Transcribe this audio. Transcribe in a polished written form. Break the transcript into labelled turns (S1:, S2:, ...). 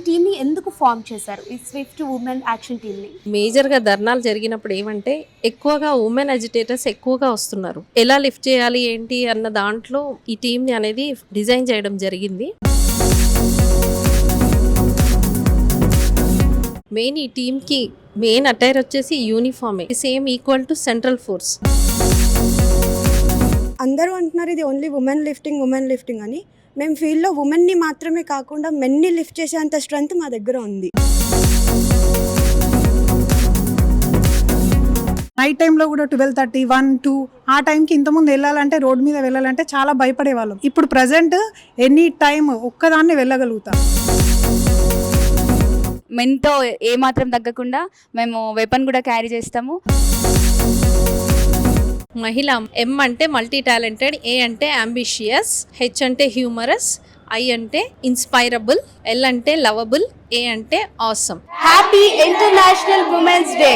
S1: Team ని ఎందుకు form చేశారు, ఈ స్విఫ్ట్ ఉమెన్ యాక్షన్ టీమ్ ని?
S2: మేజర్గా ధర్నాలు జరిగినప్పుడు ఏమంటే ఎక్కువగా ఉమెన్ అజిటేటర్స్ ఎక్కువగా వస్తున్నారు. ఎలా లిఫ్ట్ చేయాలి ఏంటి అన్న దాంట్లో ఈ టీంని అనేది డిజైన్ చేయడం జరిగింది. మెయిన్ ఈ టీంకి మెయిన్ అటైర్ వచ్చేసి యూనిఫామే, same equal to central force.
S3: అందరూ అంటున్నారు ఇది ఓన్లీ ఉమెన్ లిఫ్టింగ్ అని. మేము ఫీల్డ్లో ఉమెన్ని మాత్రమే కాకుండా మెన్ని లిఫ్ట్ చేసేంత స్ట్రెంత్ మా దగ్గర ఉంది.
S4: నైట్ టైంలో కూడా 12:30, 1, 2 ఆ టైంకి ఇంతకుముందు వెళ్ళాలంటే రోడ్ మీద వెళ్ళాలంటే చాలా భయపడేవాళ్ళం. ఇప్పుడు ప్రజెంట్ ఎనీ టైం ఒక్కదాన్ని వెళ్ళగలుగుతాం.
S5: మెన్తో ఏమాత్రం తగ్గకుండా మేము వెపన్ కూడా క్యారీ చేస్తాము.
S2: మహిళ ఎం అంటే మల్టీ టాలెంటెడ్, ఏ అంటే అంబిషియస్, హెచ్ అంటే హ్యూమరస్, ఐ అంటే ఇన్స్పైరబుల్, ఎల్ అంటే లవబుల్, ఏ అంటే awesome.
S1: Happy international women's day.